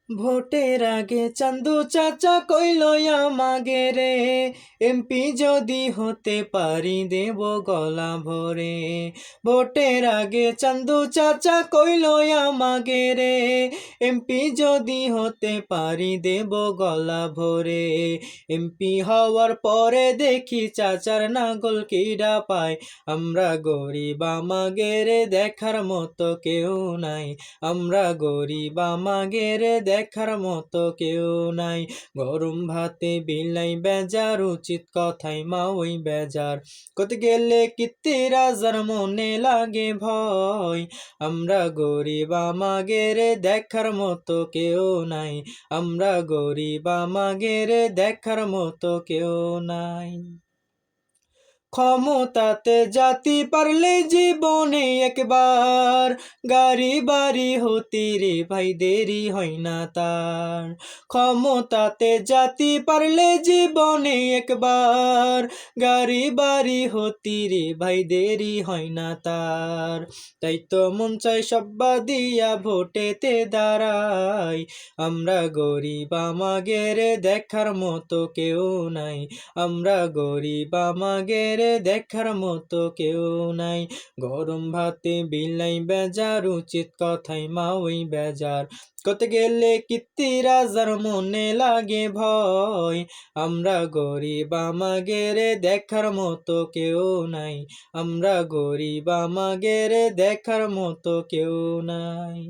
ভোটের আগে চান্দু চাচা কইল আমাগে রে, এমপি যদি হতে পারি দেব গলা ভরে। ভোটের আগে চান্দু চাচা কইল আমাগে রে, এমপি যদি হতে পারি দেব গলা ভরে। এমপি হওয়ার পরে দেখি চাচার নাগল কিডা পায়, আমরা গরিব আমাগের দেখার মতো কেউ নাই, আমরা গরিব আমাগের দেখার মতো কেউ নাই। গরম ভাতে বিলাই বেজার, উচিত কথাই মা ওই বেজার, কত গেলে কীর্তি রাজার মনে লাগে ভয়। আমরা গরিব আমাগের দেখার মতো কেউ নাই, আমরা গরিব আমাগের দেখার মতো কেউ নাই। ক্ষমতাতে জাতি পারলে জীবনে একবার, গাড়ি বাড়ি হতি রে ভাই দেরি হয় না তার। ক্ষমতাতে জাতি পারলে জীবনে একবার, গাড়ি বাড়ি হতি রে ভাই দেরি হয় না তার। তাই তো মন চাই সব্বা দিয়া ভোটেতে দাঁড়াই, আমরা গরিব আমাগের দেখার মতো কেউ নাই, আমরা গরিব আমাগের দেখার মতো কেউ নাই। গরম ভাতে বিলাই বেজার, উচিত কথাই মা ওই বেজার, কত গেলে কীর্তি রাজার মনে লাগে ভয়। আমরা গরিব আমাগের দেখার মতো কেউ নাই, আমরা গরিব আমাগের দেখার মতো কেউ নাই।